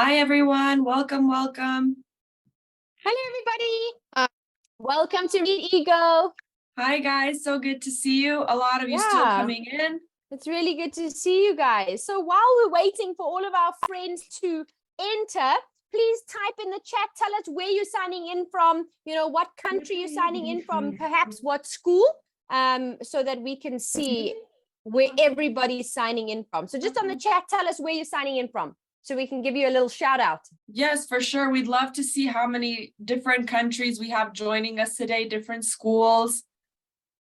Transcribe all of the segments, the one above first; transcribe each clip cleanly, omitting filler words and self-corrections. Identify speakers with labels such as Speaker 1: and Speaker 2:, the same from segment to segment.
Speaker 1: Hi, everyone. Welcome, welcome.
Speaker 2: Hello, everybody. Welcome to ReadEagle.
Speaker 1: Hi, guys. So good to see you. A lot of you still coming in.
Speaker 2: It's really good to see you guys. So while we're waiting for all of our friends to enter, please type in the chat. Tell us where you're signing in from, what country you're signing in from, perhaps what school, so that we can see where everybody's signing in from. So just on the chat, tell us where you're signing in from, so we can give you a little shout out.
Speaker 1: Yes, for sure. We'd love to see how many different countries we have joining us today, different schools.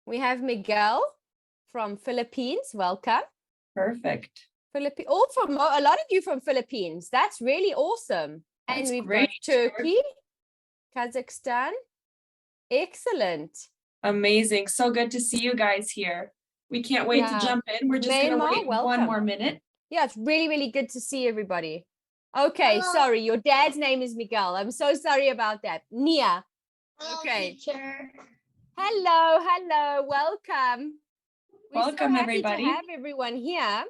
Speaker 2: We have Miguel from Philippines. Welcome.
Speaker 1: Perfect.
Speaker 2: A lot of you from Philippines. That's really awesome.
Speaker 1: That's
Speaker 2: and we've
Speaker 1: great.
Speaker 2: got Turkey, Kazakhstan. Excellent.
Speaker 1: Amazing. So good to see you guys here. We can't wait to jump in. We're just going to wait one more minute.
Speaker 2: Yeah, it's really, really good to see everybody. Okay, sorry. Your dad's name is Miguel. I'm so sorry about that. Nia. Okay.
Speaker 3: Teacher.
Speaker 2: Hello. Welcome.
Speaker 1: Welcome, everybody.
Speaker 2: To have everyone here.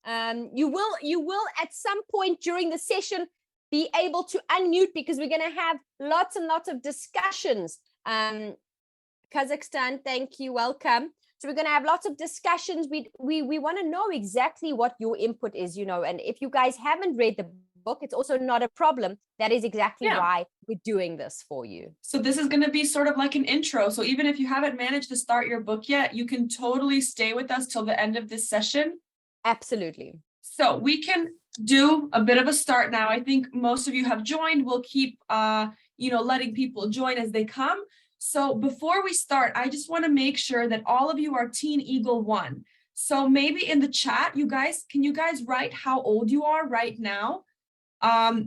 Speaker 2: You will at some point during the session be able to unmute, because we're going to have lots and lots of discussions. Kazakhstan, thank you. Welcome. So we're going to have lots of discussions. We want to know exactly what your input is, and if you guys haven't read the book, it's also not a problem. That is exactly why we're doing this for you.
Speaker 1: So this is going to be sort of like an intro. So even if you haven't managed to start your book yet, you can totally stay with us till the end of this session.
Speaker 2: Absolutely.
Speaker 1: So we can do a bit of a start now. I think most of you have joined. We'll keep, letting people join as they come. So before we start, I just want to make sure that all of you are TeenEagle 1. So maybe in the chat, can you guys write how old you are right now?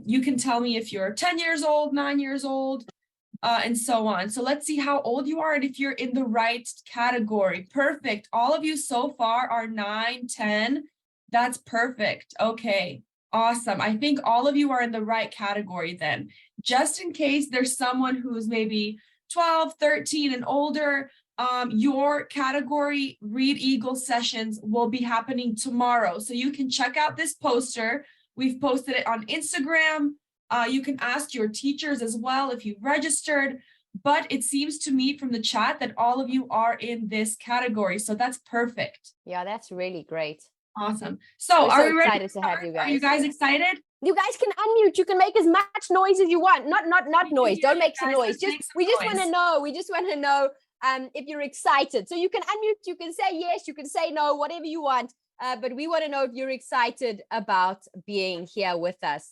Speaker 1: You can tell me if you're 10 years old, 9 years old, and so on. So let's see how old you are and if you're in the right category. Perfect. All of you so far are 9, 10. That's perfect. Okay, awesome. I think all of you are in the right category then. Just in case there's someone who's maybe 12, 13 and older, your category ReadEagle sessions will be happening tomorrow. So you can check out this poster. We've posted it on Instagram. You can ask your teachers as well if you've registered, but it seems to me from the chat that all of you are in this category. So that's perfect.
Speaker 2: Yeah, that's really great.
Speaker 1: Awesome. So are we ready
Speaker 2: to have you guys?
Speaker 1: Are you guys excited?
Speaker 2: You guys can unmute. You can make as much noise as you want. Not noise. Don't make some noise. We just want to know. We just want to know if you're excited. So you can unmute. You can say yes. You can say no. Whatever you want. But we want to know if you're excited about being here with us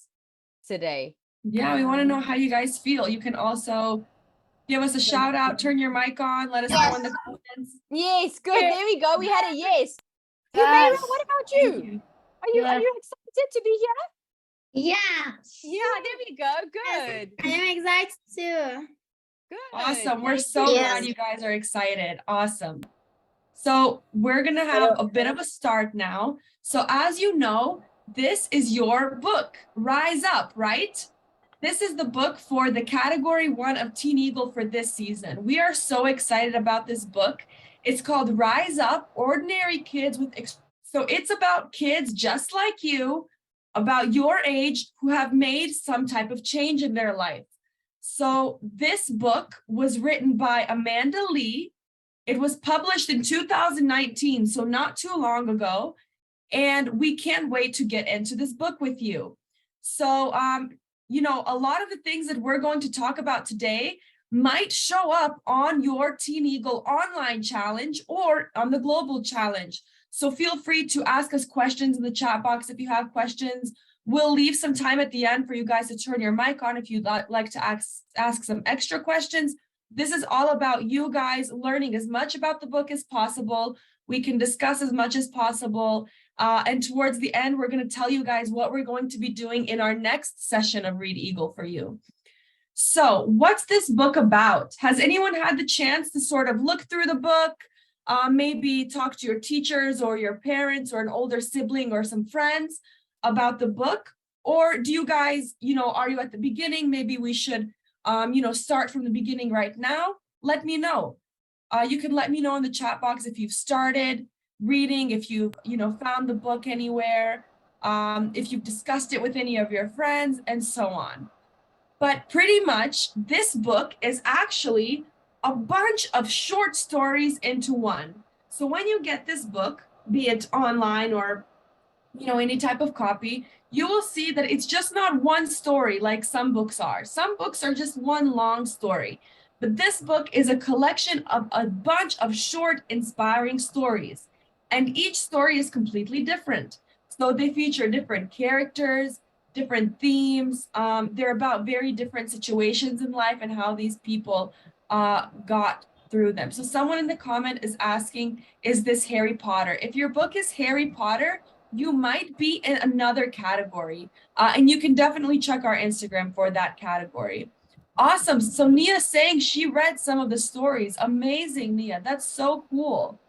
Speaker 2: today.
Speaker 1: Yeah, we want to know how you guys feel. You can also give us a shout out. Turn your mic on. Let us know in the comments.
Speaker 2: Yes. Good. There we go. We had a yes. Yes. What about you? Are you excited to be here?
Speaker 3: Yeah.
Speaker 2: Yeah, there we go. Good.
Speaker 3: I'm excited too.
Speaker 2: Good.
Speaker 1: Awesome. We're so glad you guys are excited. Awesome. So we're going to have a bit of a start now. So as you know, this is your book, Rise Up, right? This is the book for the category 1 of TeenEagle for this season. We are so excited about this book. It's called Rise Up, Ordinary Kids with... So it's about kids just like you, about your age, who have made some type of change in their life. So this book was written by Amanda Lee. It was published in 2019, so not too long ago. And we can't wait to get into this book with you. So, a lot of the things that we're going to talk about today might show up on your TeenEagle Online Challenge or on the Global Challenge. So feel free to ask us questions in the chat box if you have questions. We'll leave some time at the end for you guys to turn your mic on if you'd like to ask some extra questions. This is all about you guys learning as much about the book as possible. We can discuss as much as possible. And towards the end, we're going to tell you guys what we're going to be doing in our next session of ReadEagle for you. So what's this book about? Has anyone had the chance to sort of look through the book? Maybe talk to your teachers or your parents or an older sibling or some friends about the book? Or do you guys, are you at the beginning? Maybe we should, start from the beginning right now. Let me know. You can let me know in the chat box if you've started reading, if you, found the book anywhere. if you've discussed it with any of your friends, and so on. But pretty much this book is actually a bunch of short stories into one. So when you get this book, be it online or any type of copy, you will see that it's just not one story like some books are. Some books are just one long story. But this book is a collection of a bunch of short, inspiring stories. And each story is completely different. So they feature different characters, different themes. They're about very different situations in life and how these people got through them. So someone in the comment is asking, is this Harry Potter? If your book is Harry Potter, you might be in another category. And you can definitely check our Instagram for that category. Awesome. So Nia saying she read some of the stories. Amazing, Nia. That's so cool.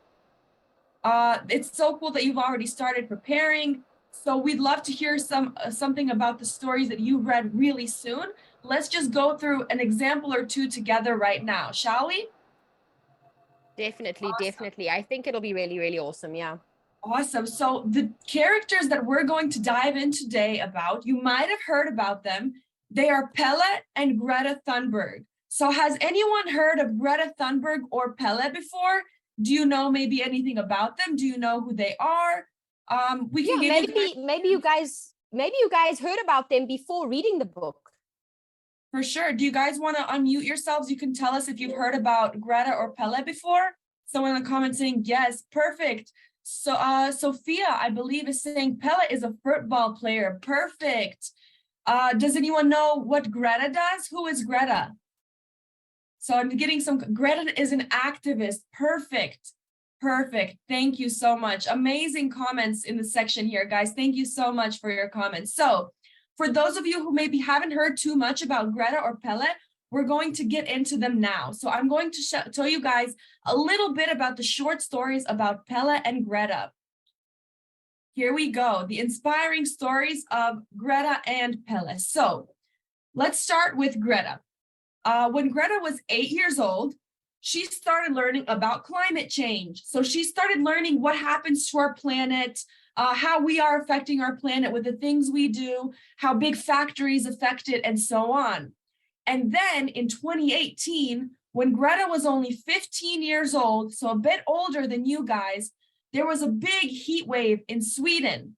Speaker 1: It's so cool that you've already started preparing. So we'd love to hear something about the stories that you read really soon. Let's just go through an example or two together right now, shall we?
Speaker 2: Definitely,
Speaker 1: Awesome.
Speaker 2: definitely. I think it'll be really, really awesome. Yeah.
Speaker 1: Awesome. So the characters that we're going to dive in today about, you might have heard about them. They are Pele and Greta Thunberg. So has anyone heard of Greta Thunberg or Pele before? Do you know maybe anything about them? Do you know who they are? We can give
Speaker 2: maybe you guys heard about them before reading the book.
Speaker 1: For sure. Do you guys want to unmute yourselves? You can tell us if you've heard about Greta or Pele before. Someone in the comments saying yes, perfect. So Sophia, I believe, is saying Pele is a football player. Perfect. Does anyone know what Greta does? Who is Greta? So I'm getting Greta is an activist. Perfect. Perfect. Thank you so much. Amazing comments in the section here, guys. Thank you so much for your comments. So for those of you who maybe haven't heard too much about Greta or Pele, we're going to get into them now. So I'm going to tell you guys a little bit about the short stories about Pele and Greta. Here we go, the inspiring stories of Greta and Pele. So let's start with Greta. When Greta was 8 years old, she started learning about climate change. So she started learning what happens to our planet, how we are affecting our planet with the things we do, how big factories affect it, and so on. And then in 2018, when Greta was only 15 years old, so a bit older than you guys, there was a big heat wave in Sweden.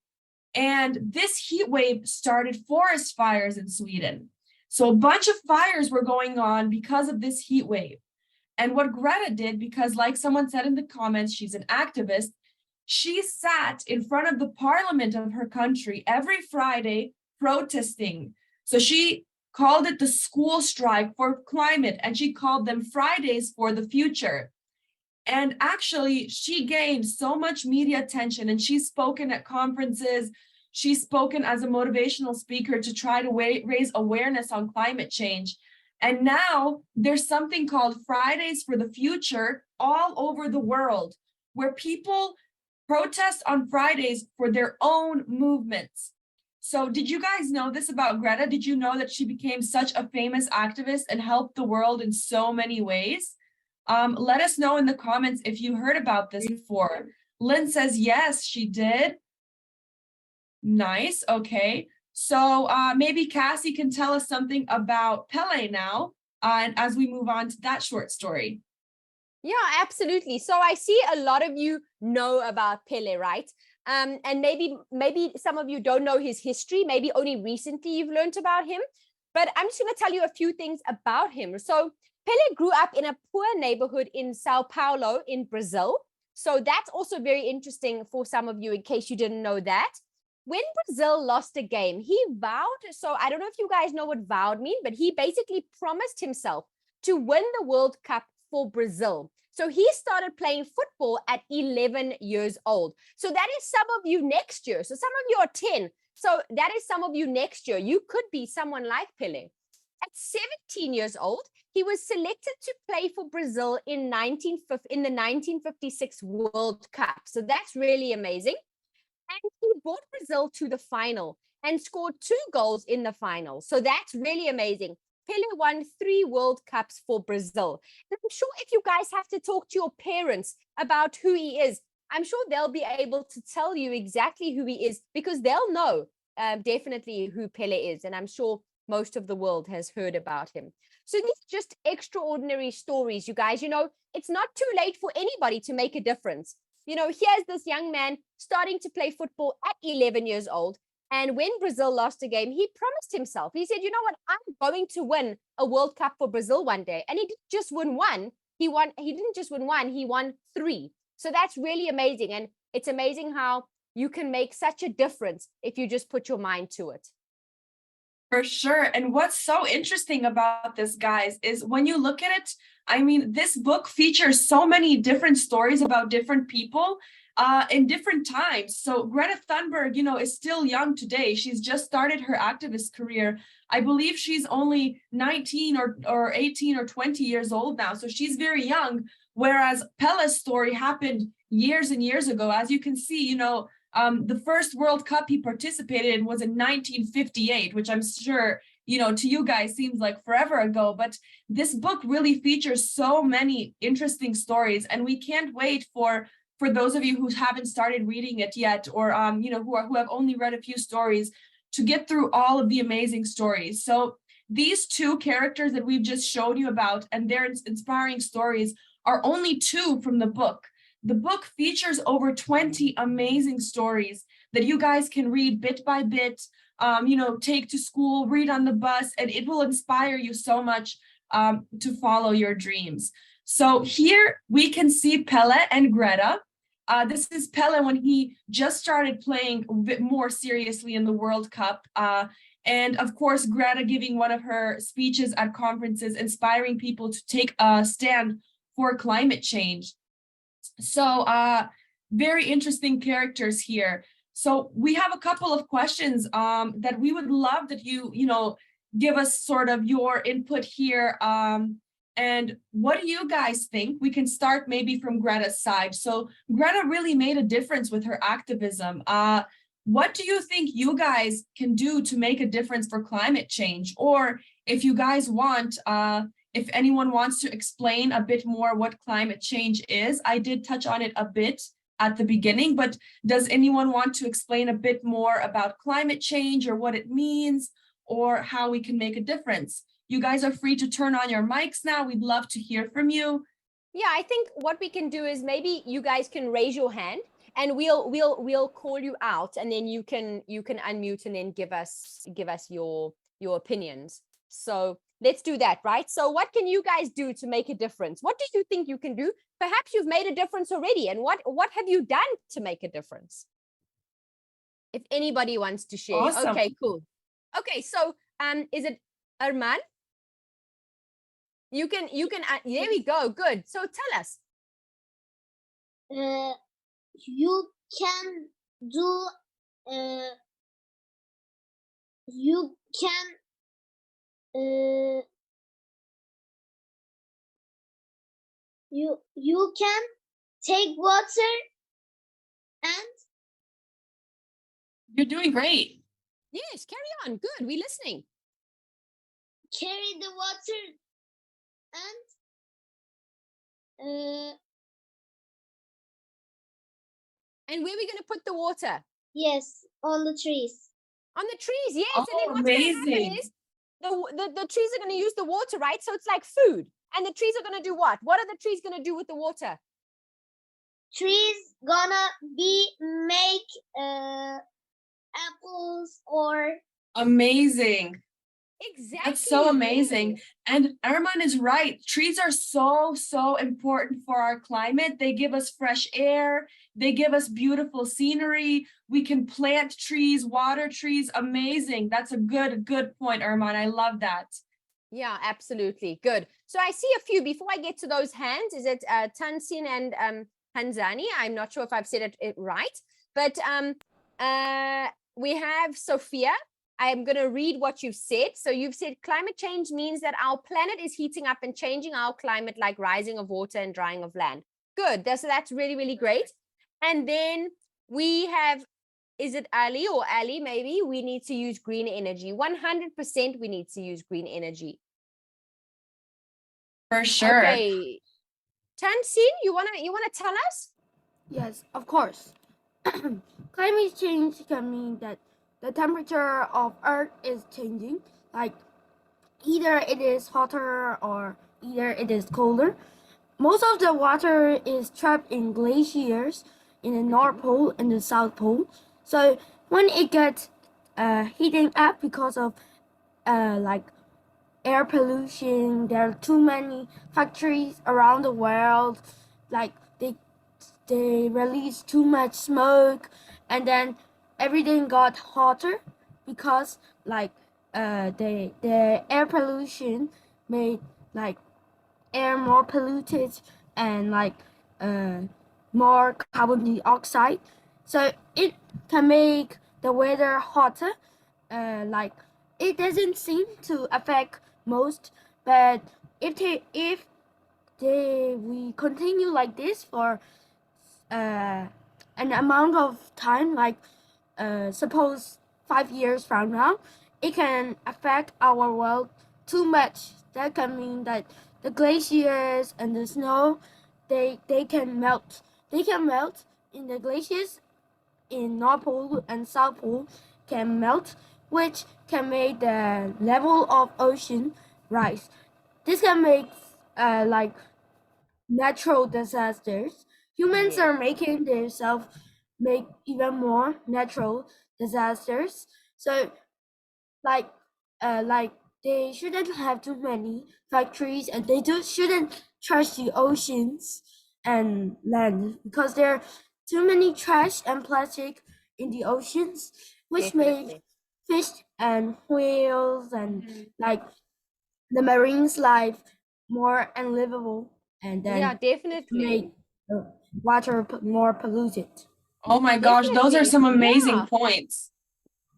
Speaker 1: And this heat wave started forest fires in Sweden. So a bunch of fires were going on because of this heat wave. And what Greta did, because like someone said in the comments, she's an activist, she sat in front of the parliament of her country every Friday protesting. So she called it the school strike for climate, and she called them Fridays for the future. And actually, she gained so much media attention, and she's spoken at conferences. She's spoken as a motivational speaker to try to raise awareness on climate change. And now there's something called Fridays for the Future all over the world, where people protest on Fridays for their own movements. So did you guys know this about Greta? Did you know that she became such a famous activist and helped the world in so many ways? Let us know in the comments if you heard about this before. Lynn says, yes, she did. Nice, okay. So maybe Cassie can tell us something about Pele now, and as we move on to that short story.
Speaker 2: Yeah, absolutely. So I see a lot of you know about Pele, right? And maybe some of you don't know his history. Maybe only recently you've learned about him. But I'm just going to tell you a few things about him. So Pele grew up in a poor neighborhood in Sao Paulo in Brazil. So that's also very interesting for some of you in case you didn't know that. When Brazil lost a game, he vowed, so I don't know if you guys know what vowed mean, but he basically promised himself to win the World Cup for Brazil. So he started playing football at 11 years old. So that is some of you next year. So some of you are 10. So that is some of you next year. You could be someone like Pele. At 17 years old, he was selected to play for Brazil in the 1956 World Cup. So that's really amazing. And he brought Brazil to the final and scored 2 goals in the final. So that's really amazing. Pele won 3 World Cups for Brazil. And I'm sure if you guys have to talk to your parents about who he is, I'm sure they'll be able to tell you exactly who he is, because they'll know definitely who Pele is. And I'm sure most of the world has heard about him. So these are just extraordinary stories, you guys. It's not too late for anybody to make a difference. Here's this young man starting to play football at 11 years old. And when Brazil lost a game, he promised himself, he said, you know what, I'm going to win a World Cup for Brazil one day. And he didn't just win one, he didn't just win one, he won 3. So that's really amazing. And it's amazing how you can make such a difference if you just put your mind to it.
Speaker 1: For sure. And what's so interesting about this, guys, is when you look at it, I mean, this book features so many different stories about different people in different times. So Greta Thunberg, is still young today. She's just started her activist career. I believe she's only 19 or 18 or 20 years old now. So she's very young. Whereas Pele's story happened years and years ago. As you can see, the first World Cup he participated in was in 1958, which I'm sure, to you guys seems like forever ago. But this book really features so many interesting stories, and we can't wait for those of you who haven't started reading it yet, or who have only read a few stories, to get through all of the amazing stories. So these 2 characters that we've just showed you about and their inspiring stories are only 2 from the book. The book features over 20 amazing stories that you guys can read bit by bit, take to school, read on the bus, and it will inspire you so much to follow your dreams. So here we can see Pele and Greta. This is Pele when he just started playing a bit more seriously in the World Cup. And of course, Greta giving one of her speeches at conferences, inspiring people to take a stand for climate change. So very interesting characters here. So we have a couple of questions that we would love that you give us sort of your input here. And what do you guys think? We can start maybe from Greta's side. So Greta really made a difference with her activism. What do you think you guys can do to make a difference for climate change? Or if you guys want, if anyone wants to explain a bit more what climate change is, I did touch on it a bit at the beginning, but does anyone want to explain a bit more about climate change or what it means or how we can make a difference? You guys are free to turn on your mics now. We'd love to hear from you.
Speaker 2: Yeah, I think what we can do is maybe you guys can raise your hand and we'll call you out, and then you can unmute and then give us your opinions. So let's do that, right? So what can you guys do to make a difference? What do you think you can do? Perhaps you've made a difference already. And what have you done to make a difference? If anybody wants to share.
Speaker 1: Awesome.
Speaker 2: Okay, cool. Okay, so is it Arman? You can there we go. Good. So tell us.
Speaker 3: You can do you can take water and
Speaker 1: You're doing great.
Speaker 2: Yes, carry on. Good. We're listening.
Speaker 3: carry the water
Speaker 2: And where are we going to put the water?
Speaker 3: yes, on the trees.
Speaker 2: On the trees, yes.
Speaker 1: Oh,
Speaker 2: And then what's going to happen
Speaker 1: amazing.
Speaker 2: is the trees are going to use the water, right? So it's like food. And the trees are going to do what? What are the trees going to do with the water?
Speaker 3: Trees gonna make apples or
Speaker 1: Amazing.
Speaker 2: Exactly.
Speaker 1: That's so amazing. And Arman is right. Trees are so important for our climate. They give us fresh air. They give us beautiful scenery. We can plant trees, water trees. Amazing. That's a good point, Arman. I love that.
Speaker 2: Yeah, absolutely. Good. So I see a few. Before I get to those hands, is it Tansin and Hanzani? I'm not sure if I've said it right. But we have Sophia. I am going to read what you've said. So you've said climate change means that our planet is heating up and changing our climate, like rising of water and drying of land. Good. So that's really, really great. And then we have, is it Ali or Ali maybe? We need to use green energy. 100% we need to use green energy.
Speaker 1: For sure.
Speaker 2: Okay. Tansin, you wanna tell us?
Speaker 4: Yes, of course. Climate change can mean that the temperature of Earth is changing. Like either it is hotter or either it is colder. Most of the water is trapped in glaciers in the North Pole and the South Pole. So when it gets heating up because of like air pollution, there are too many factories around the world. Like they release too much smoke, and then everything got hotter because like the air pollution made like air more polluted and like more carbon dioxide. So it can make the weather hotter. Like it doesn't seem to affect most, but if we continue like this for an amount of time, like suppose 5 years from now, it can affect our world too much. That can mean that the glaciers and the snow, they can melt. They can melt in the glaciers in North Pole and South Pole can melt, which can make the level of ocean rise. This can make like natural disasters. Humans are making themselves make even more natural disasters. So like like they shouldn't have too many factories, and they shouldn't trash the oceans and land because there are too many trash and plastic in the oceans, which make fish and whales and like the marine's life more unlivable, and then
Speaker 2: Yeah, definitely.
Speaker 4: make the water more polluted.
Speaker 1: Oh my gosh, those are
Speaker 2: Definitely.
Speaker 1: some amazing
Speaker 2: Yeah.
Speaker 1: points.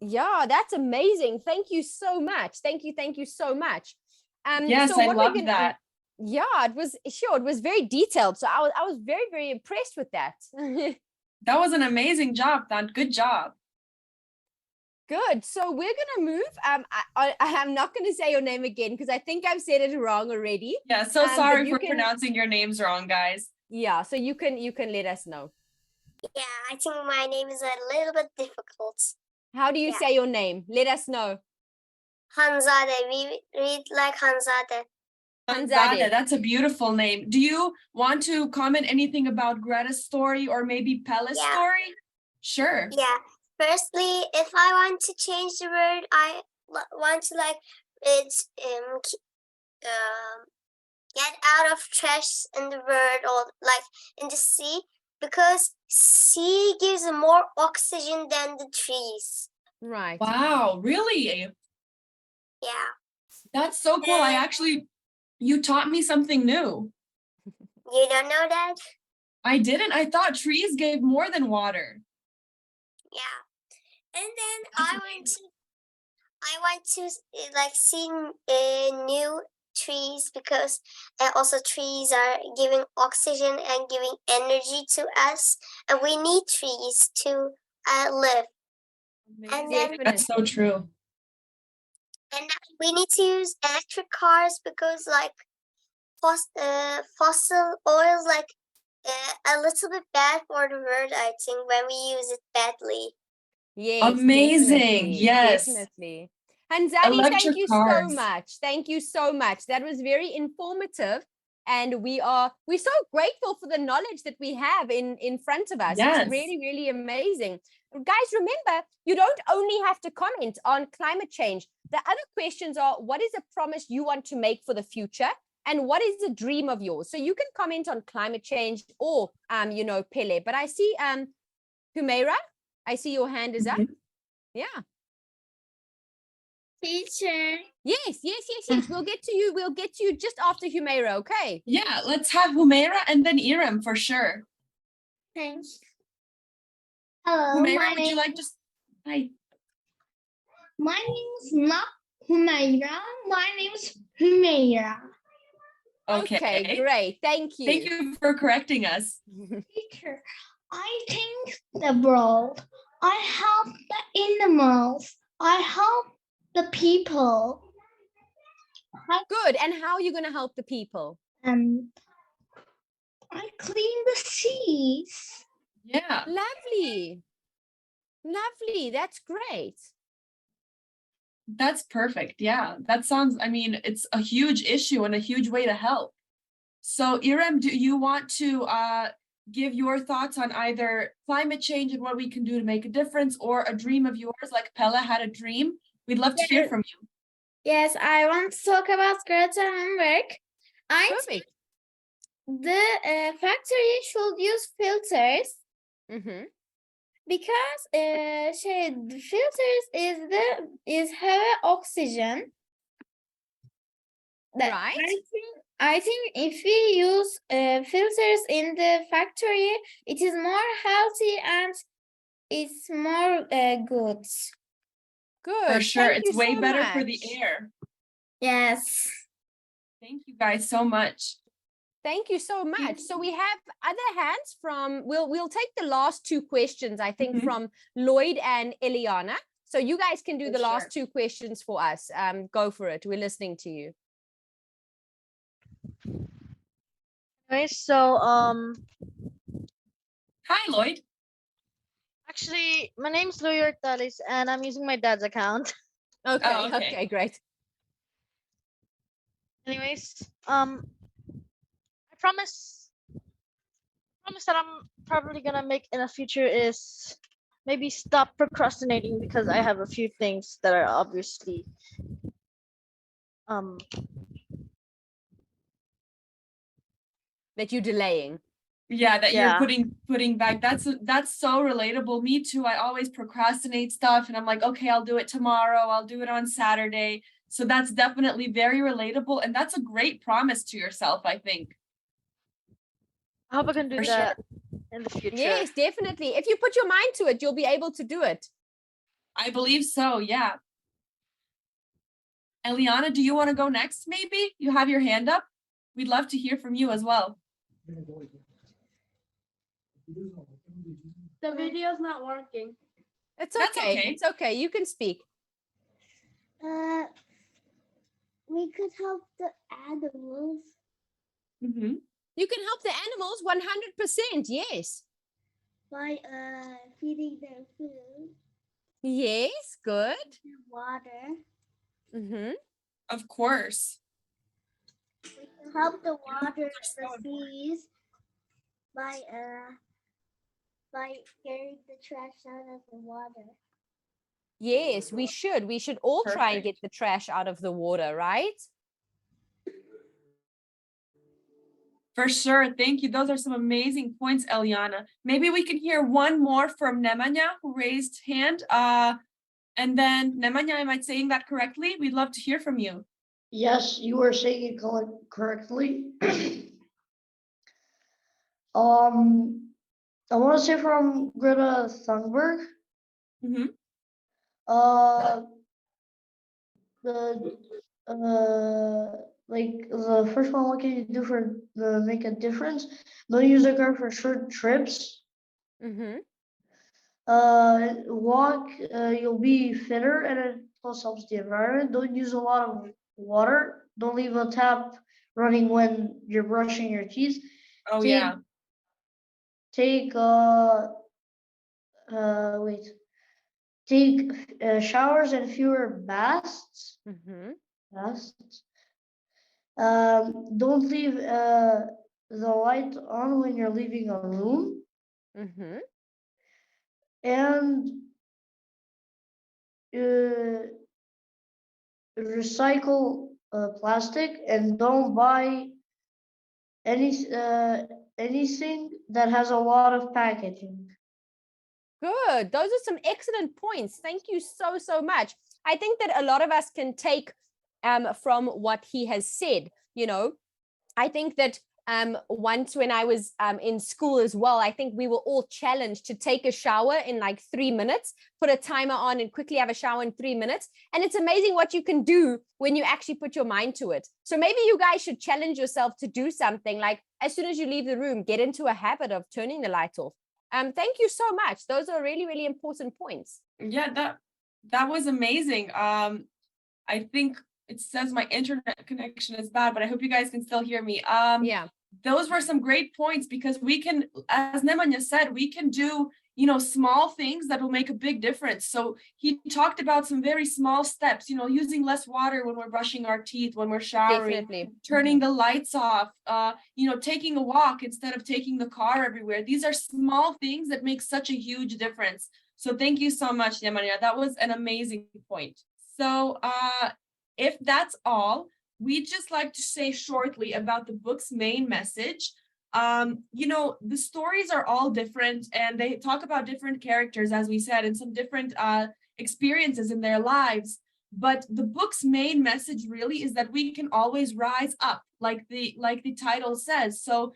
Speaker 2: Yeah, that's amazing. Thank you so much. Thank you so much.
Speaker 1: Yes,
Speaker 2: so
Speaker 1: I
Speaker 2: what
Speaker 1: love
Speaker 2: we're gonna,
Speaker 1: that.
Speaker 2: yeah, it was very detailed. So I was very, very impressed with that.
Speaker 1: That was an amazing job, Tan. Good job.
Speaker 2: Good. So we're gonna move. I'm not gonna say your name again because I think I've said it wrong already.
Speaker 1: Yeah, so
Speaker 2: but
Speaker 1: sorry
Speaker 2: you
Speaker 1: for
Speaker 2: can-
Speaker 1: pronouncing your names wrong, guys.
Speaker 2: Yeah, so you can let us know.
Speaker 3: Yeah, I think my name is a little bit difficult.
Speaker 2: How do you
Speaker 3: Yeah.
Speaker 2: say your name? Let us know.
Speaker 3: Hanzade. We read like Hanzade.
Speaker 1: Hanzade, that's a beautiful name. Do you want to comment anything about Greta's story or maybe Pele's
Speaker 3: Yeah.
Speaker 1: story? Sure.
Speaker 3: Yeah. Firstly, if I want to change the word, I want to like it's get out of trash in the world or like in the sea, because sea gives more oxygen than the trees.
Speaker 2: Right.
Speaker 1: Wow, really?
Speaker 3: Yeah.
Speaker 1: That's so cool. You taught me something new.
Speaker 3: You don't know that?
Speaker 1: I didn't. I thought trees gave more than water.
Speaker 3: Yeah. And then
Speaker 1: That's
Speaker 3: I want to like see new trees, because also trees are giving oxygen and giving energy to us, and we need trees to live. And then
Speaker 1: That's so true.
Speaker 3: and we need to use electric cars, because like fossil oils like a little bit bad for the world, I think, when we use it badly.
Speaker 2: Yes.
Speaker 1: Amazing.
Speaker 2: Definitely,
Speaker 1: Yes.
Speaker 2: Definitely. Hanzadi, thank
Speaker 1: Electric
Speaker 2: you
Speaker 1: cars.
Speaker 2: so much. Thank you so much. That was very informative. And we're so grateful for the knowledge that we have in front of us.
Speaker 1: Yes.
Speaker 2: It's really, really amazing. Guys, remember, you don't only have to comment on climate change. The other questions are, what is a promise you want to make for the future? And what is a dream of yours? So you can comment on climate change or, Pele. But I see, Humaira, I see your hand is up. Yeah.
Speaker 3: Teacher.
Speaker 2: Yes. We'll get to you. We'll get to you just after Humaira, okay?
Speaker 1: Yeah, let's have Humaira and then Iram for sure.
Speaker 3: Thanks. Hello,
Speaker 1: Humaira, would you like to... Hi.
Speaker 3: My name is not Humaira. My name is Humaira.
Speaker 1: Okay.
Speaker 2: Great. Thank you.
Speaker 1: Thank you for correcting us.
Speaker 3: Teacher, I think the world. I help the animals. I help the people.
Speaker 2: Good. And how are you going to help the people?
Speaker 3: I clean the seas.
Speaker 1: Yeah,
Speaker 2: Lovely. Lovely. That's great.
Speaker 1: that's perfect. Yeah, that sounds, I mean, it's a huge issue and a huge way to help. So Irem, do you want to give your thoughts on either climate change and what we can do to make a difference, or a dream of yours, like Pele had a dream? We'd love to hear from you.
Speaker 5: Yes, I want to talk about Greta and work. I think
Speaker 2: Perfect.
Speaker 5: the factory should use filters
Speaker 2: Mm-hmm.
Speaker 5: because the filters is have oxygen. That
Speaker 2: Right.
Speaker 5: I think if we use filters in the factory, it is more healthy and it's more good.
Speaker 2: Good.
Speaker 1: For sure,
Speaker 2: Thank
Speaker 1: it's
Speaker 2: you
Speaker 1: way
Speaker 2: so
Speaker 1: better
Speaker 2: much.
Speaker 1: for the air.
Speaker 5: Yes.
Speaker 1: Thank you guys so much.
Speaker 2: Thank you so much. So we have other hands from, we'll take the last two questions, I think,
Speaker 1: Mhm.
Speaker 2: from Lloyd and Eliana. So you guys can do
Speaker 1: For
Speaker 2: the last
Speaker 1: sure.
Speaker 2: two questions for us. Go for it. We're listening to you.
Speaker 6: Anyway, so
Speaker 1: Hi, Lloyd.
Speaker 6: actually my name's Louis Ortales and I'm using my dad's account.
Speaker 2: Okay.
Speaker 1: Oh, okay.
Speaker 2: Okay, great.
Speaker 6: Anyways, I promise that I'm probably gonna make in the future is maybe stop procrastinating because I have a few things that are obviously
Speaker 2: That you're delaying.
Speaker 1: Yeah, that you're
Speaker 6: Yeah.
Speaker 1: putting back. That's so relatable. Me too. I always procrastinate stuff and I'm like, okay, I'll do it tomorrow. I'll do it on Saturday. So that's definitely very relatable, and that's a great promise to yourself, I think.
Speaker 6: I hope I can do
Speaker 1: For
Speaker 6: that in the future.
Speaker 2: Yes, definitely. If you put your mind to it, you'll be able to do it.
Speaker 1: I believe so, yeah. Eliana, do you want to go next, maybe? You have your hand up. We'd love to hear from you as well.
Speaker 4: The video's not working.
Speaker 2: It's
Speaker 1: That's
Speaker 2: okay.
Speaker 1: okay.
Speaker 2: It's okay. You can speak.
Speaker 3: We could help the animals.
Speaker 1: Mm-hmm.
Speaker 2: You can help the animals 100%. Yes.
Speaker 3: By feeding them food,
Speaker 2: Yes. Good.
Speaker 3: water.
Speaker 2: Mm-hmm.
Speaker 1: Of course.
Speaker 3: We can help the water
Speaker 1: Animals are so
Speaker 3: the seas by getting the trash out of the water.
Speaker 2: Yes, we should. We should all try and get
Speaker 1: Perfect.
Speaker 2: the trash out of the water, right?
Speaker 1: For sure. Thank you. Those are some amazing points, Eliana. Maybe we can hear one more from Nemanja, who raised hand. And then Nemanja, am I saying that correctly? We'd love to hear from you.
Speaker 7: Yes, you are saying it correctly. I want to say from Greta Thunberg.
Speaker 1: Mm-hmm.
Speaker 7: The like the first one, what can you do for make a difference? Don't use a car for short trips.
Speaker 2: Mm-hmm.
Speaker 7: Walk. You'll be fitter, and it plus helps the environment. Don't use a lot of water. Don't leave a tap running when you're brushing your teeth.
Speaker 1: Oh,
Speaker 7: Take
Speaker 1: yeah.
Speaker 7: take wait. Take showers and fewer baths.
Speaker 2: Mm-hmm.
Speaker 7: Baths. Don't leave the light on when you're leaving a room,
Speaker 2: Mm-hmm.
Speaker 7: and recycle plastic, and don't buy anything that has a lot of packaging.
Speaker 2: Good. Those are some excellent points. Thank you so, so much. I think that a lot of us can take from what he has said. You know, I think that once when I was in school as well, I think we were all challenged to take a shower in like 3 minutes, put a timer on and quickly have a shower in 3 minutes. And it's amazing what you can do when you actually put your mind to it. So maybe you guys should challenge yourself to do something like as soon as you leave the room, get into a habit of turning the light off. Thank you so much. Those are really, really important points.
Speaker 1: Yeah, that was amazing. I think it says my internet connection is bad, but I hope you guys can still hear me.
Speaker 2: Yeah.
Speaker 1: those were some great points, because we can, as Nemanja said, we can do, small things that will make a big difference. So he talked about some very small steps, using less water when we're brushing our teeth, when we're showering,
Speaker 2: Definitely.
Speaker 1: turning the lights off, taking a walk instead of taking the car everywhere. These are small things that make such a huge difference. So thank you so much, Nemanja. That was an amazing point. So if that's all, we'd just like to say shortly about the book's main message. The stories are all different, and they talk about different characters, as we said, and some different experiences in their lives. But the book's main message really is that we can always rise up, like the title says. So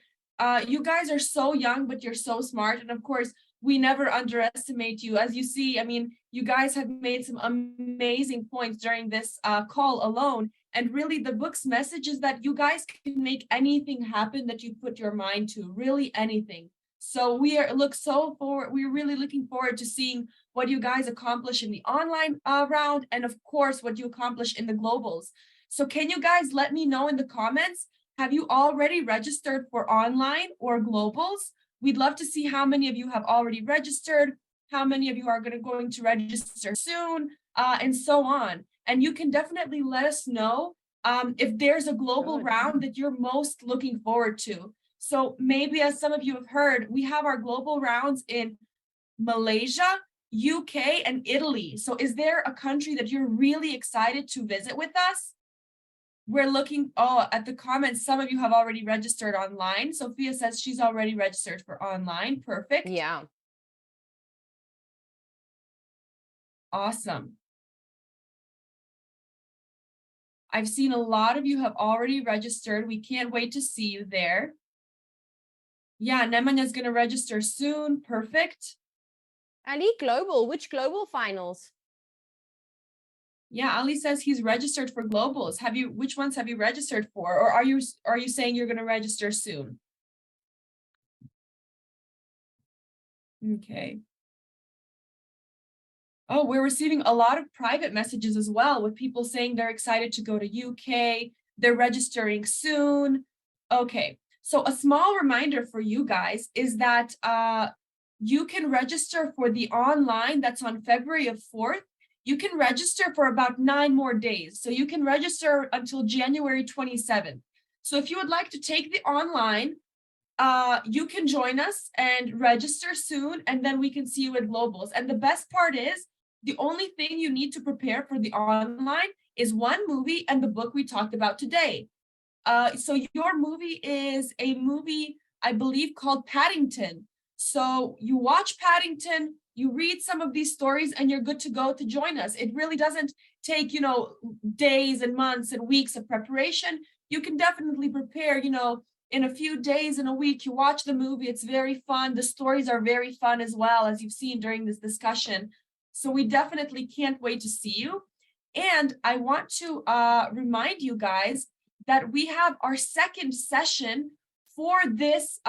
Speaker 1: you guys are so young, but you're so smart. And of course, we never underestimate you. As you see, I mean, you guys have made some amazing points during this call alone. And really, the book's message is that you guys can make anything happen that you put your mind to, really anything. So we're really looking forward to seeing what you guys accomplish in the online round, and of course, what you accomplish in the globals. So can you guys let me know in the comments, have you already registered for online or globals? We'd love to see how many of you have already registered, how many of you are going to register soon, and so on. And you can definitely let us know if there's a global round that you're most looking forward to. So maybe, as some of you have heard, we have our global rounds in Malaysia, UK, and Italy. So is there a country that you're really excited to visit with us? We're looking, at the comments, some of you have already registered online. Sophia says she's already registered for online. Perfect.
Speaker 2: Yeah.
Speaker 1: Awesome. I've seen a lot of you have already registered. We can't wait to see you there. Yeah, Nemanja is going to register soon. Perfect.
Speaker 2: Ali, global, which global finals?
Speaker 1: Yeah, Ali says he's registered for globals. Which ones have you registered for? Or are you saying you're going to register soon? Okay. Oh, we're receiving a lot of private messages as well, with people saying they're excited to go to UK, they're registering soon. Okay, so a small reminder for you guys is that you can register for the online that's on February 4th. You can register for about 9 more days. So you can register until January 27th. So if you would like to take the online, you can join us and register soon, and then we can see you at globals. And the best part is, the only thing you need to prepare for the online is one movie and the book we talked about today. So your movie is a movie, I believe, called Paddington. So you watch Paddington, you read some of these stories, and you're good to go to join us. It really doesn't take, days and months and weeks of preparation. You can definitely prepare, in a few days, in a week. You watch the movie, it's very fun. The stories are very fun as well, as you've seen during this discussion. So we definitely can't wait to see you. And I want to remind you guys that we have our second session for this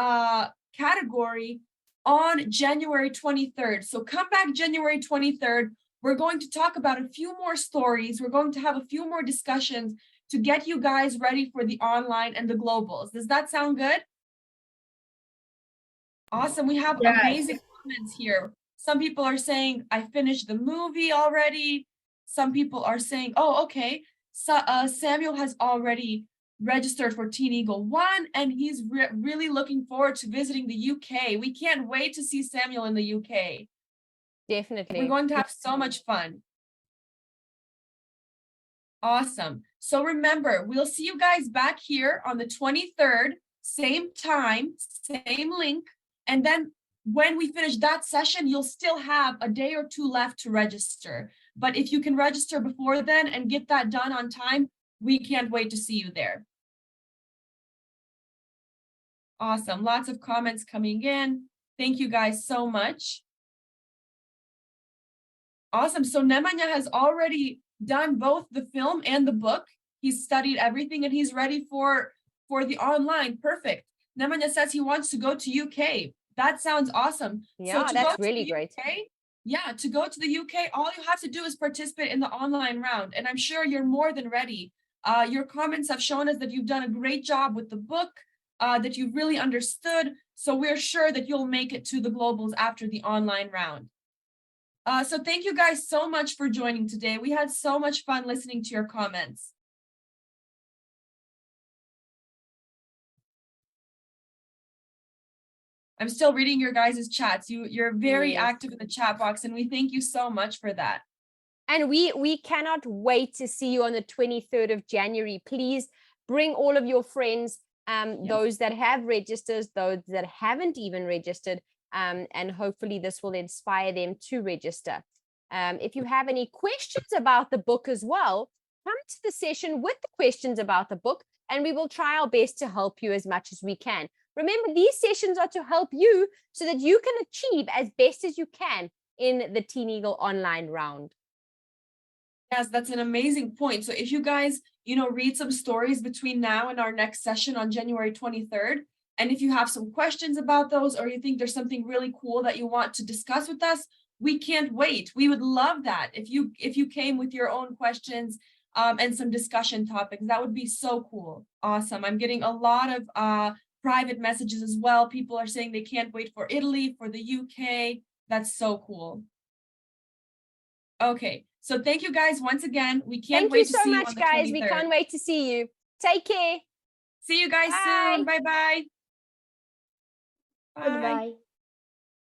Speaker 1: category on January 23rd. So come back January 23rd. We're going to talk about a few more stories. We're going to have a few more discussions to get you guys ready for the online and the globals. Does that sound good? Awesome. We have amazing comments here. Some people are saying, I finished the movie already. Some people are saying, oh, okay. So, Samuel has already registered for TeenEagle 1, and he's really looking forward to visiting the UK. We can't wait to see Samuel in the UK.
Speaker 2: Definitely.
Speaker 1: We're going to have so much fun. Awesome. So remember, we'll see you guys back here on the 23rd, same time, same link. And then when we finish that session, you'll still have a day or two left to register. But if you can register before then and get that done on time, we can't wait to see you there. Awesome. Lots of comments coming in. Thank you guys so much. Awesome. So Nemanja has already done both the film and the book. He's studied everything and he's ready for the online. Perfect. Nemanja says he wants to go to UK. That sounds awesome.
Speaker 2: Yeah, that's really great.
Speaker 1: Yeah, to go to the UK, all you have to do is participate in the online round. And I'm sure you're more than ready. Your comments have shown us that you've done a great job with the book. that you really understood. So we're sure that you'll make it to the globals after the online round. So thank you guys so much for joining today. We had so much fun listening to your comments. I'm still reading your guys' chats. You're very active in the chat box, and we thank you so much for that.
Speaker 2: And we cannot wait to see you on the 23rd of January. Please bring all of your friends, those that have registered, those that haven't even registered, and hopefully this will inspire them to register. If you have any questions about the book as well, come to the session with the questions about the book, and we will try our best to help you as much as we can. Remember, these sessions are to help you so that you can achieve as best as you can in the TeenEagle Online Round.
Speaker 1: Yes, that's an amazing point. So if you guys, read some stories between now and our next session on January 23rd, and if you have some questions about those, or you think there's something really cool that you want to discuss with us, we can't wait. We would love that. If you came with your own questions and some discussion topics, that would be so cool. Awesome. I'm getting a lot of private messages as well. People are saying they can't wait for Italy, for the UK. That's so cool. Okay, so thank you guys once again. We can't wait to see you on the 23rd.
Speaker 2: Thank you so much, guys. We can't wait to see you. Take care.
Speaker 1: See you guys soon. Bye-bye. Bye.
Speaker 7: Goodbye.